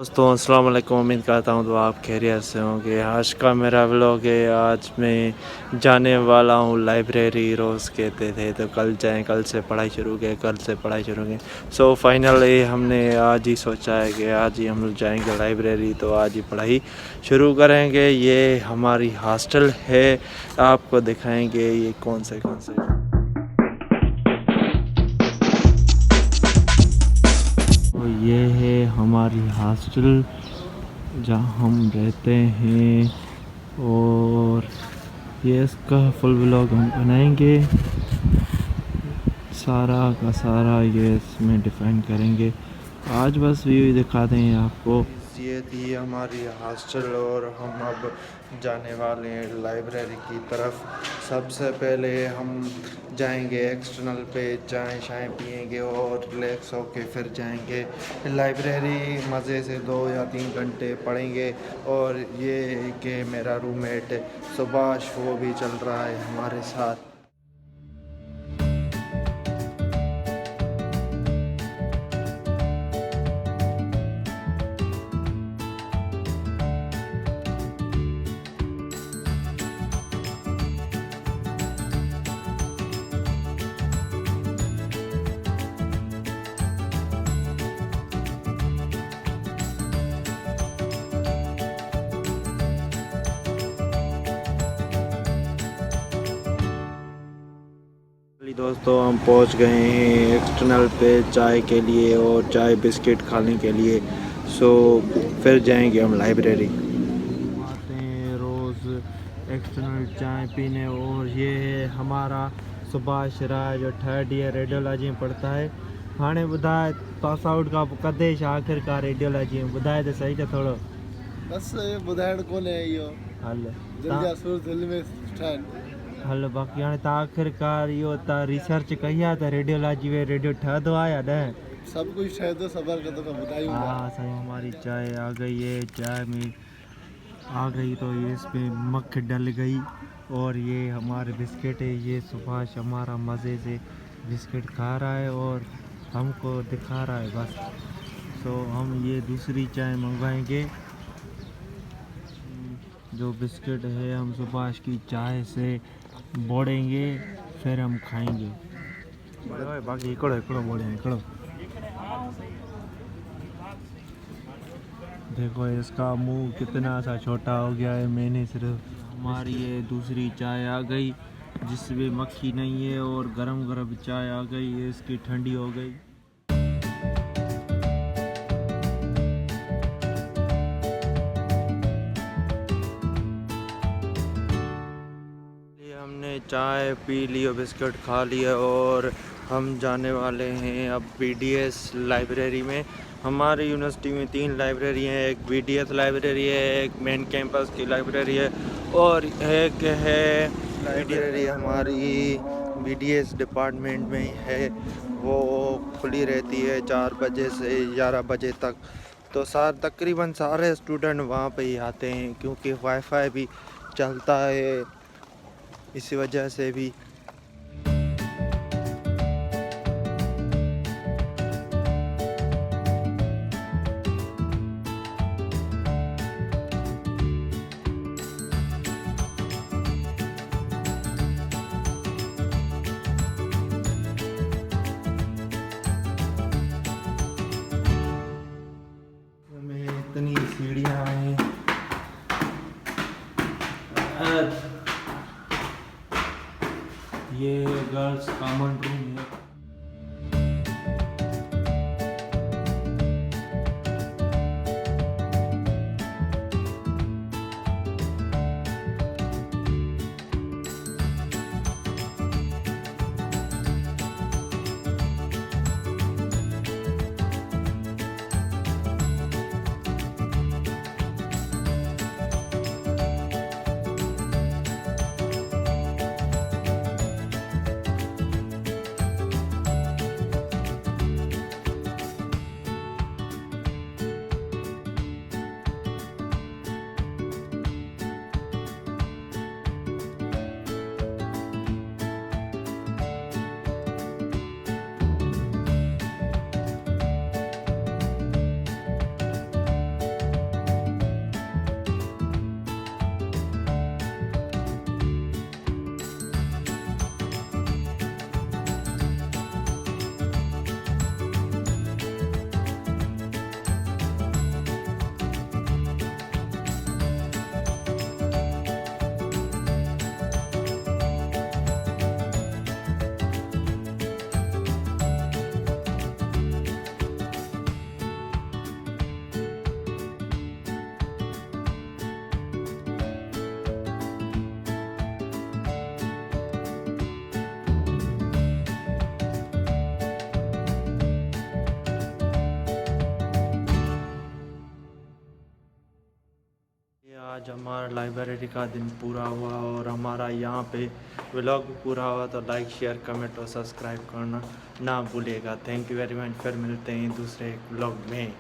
दोस्तों अस्सलाम वालेकुम। उम्मीद करता हूँ तो आप खैरियत से होंगे। आज का मेरा व्लॉग है। आज मैं जाने वाला हूँ लाइब्रेरी। रोज़ कहते थे तो कल जाएं, कल से पढ़ाई शुरू करें, कल से पढ़ाई शुरू करें। सो फाइनली हमने आज ही सोचा है कि आज ही हम लोग जाएंगे लाइब्रेरी, तो आज ही पढ़ाई शुरू करेंगे। ये हमारी हॉस्टल है, आपको दिखाएंगे ये कौन से तो ये है हमारी हॉस्टल जहाँ हम रहते हैं, और ये इसका फुल व्लॉग हम बनाएंगे। सारा का सारा ये इसमें डिफाइन करेंगे। आज बस व्यू दिखाते हैं आपको। ये थी हमारी हॉस्टल और हम अब जाने वाले हैं लाइब्रेरी की तरफ। सबसे पहले हम जाएंगे एक्सटर्नल पे, चाय शाय पियेंगे और रिलैक्स होके फिर जाएंगे लाइब्रेरी। मज़े से 2 या 3 घंटे पढ़ेंगे। और ये कि मेरा रूममेट सुभाष वो भी चल रहा है हमारे साथ। दोस्तों हम पहुंच गए हैं एक्सटर्नल पे चाय के लिए और चाय बिस्किट खाने के लिए। सो फिर जाएंगे हम लाइब्रेरी। आते हैं रोज़ एक्सटर्नल चाय पीने। और ये है हमारा सुभाष राय जो 3rd ईयर रेडियोलॉजी में पढ़ता है। हाणे ॿुधाए पास आउट का कदे आख़िरकार रेडियोलॉजी में ॿुधाए त सही त थोरो। बस ॿुधाइण कोन्हे इहो। हल दिलि जा सुर दिलि में ठहनि। हल बाक़ी हाणे तव्हां आख़िरकार इहो तव्हां रिसर्च कई आहे त रेडियोलॉजी में रेडियो ठहंदो आहे या न? सब कुछ ठहे तो सबर कर तो बताइए। हाँ सही। हमारी चाय आ गई है। चाय में आ गई तो ये इस पे मक्ख डल गई। और ये हमारे बिस्किट है। ये सुभाष हमारा मज़े से बिस्किट खा रहा है और हमको दिखा रहा है बस। तो हम ये दूसरी चाय मंगवाएंगे। जो बिस्किट है हम सुभाष की चाय से बोड़ेंगे, फिर हम खाएंगे। बाकी इकड़ो इकड़ो बोड़े इकड़ो। देखो इसका मुंह कितना सा छोटा हो गया है। मैंने सिर्फ हमारी ये दूसरी चाय आ गई जिसमें मक्खी नहीं है और गरम गरम चाय आ गई है। इसकी ठंडी हो गई। हमने चाय पी ली और बिस्किट खा लिया और हम जाने वाले हैं अब BDS लाइब्रेरी में। हमारी यूनिवर्सिटी में 3 लाइब्रेरी हैं। एक BDS लाइब्रेरी है, एक मेन कैंपस की लाइब्रेरी है और एक है लाइब्रेरी हमारी BDS डिपार्टमेंट में ही है। वो खुली रहती है 4 बजे से 11 बजे तक। तो तकरीबन सारे स्टूडेंट वहाँ पे ही आते हैं क्योंकि वाईफाई भी चलता है, इसी वजह से भी। में इतनी सीढ़ियाँ हैं। ये गर्ल्स कॉमन रूम है। आज हमारा लाइब्रेरी का दिन पूरा हुआ और हमारा यहाँ पे व्लॉग भी पूरा हुआ। तो लाइक शेयर कमेंट और सब्सक्राइब करना ना भूलिएगा। Thank you very much. फिर मिलते हैं दूसरे व्लॉग में।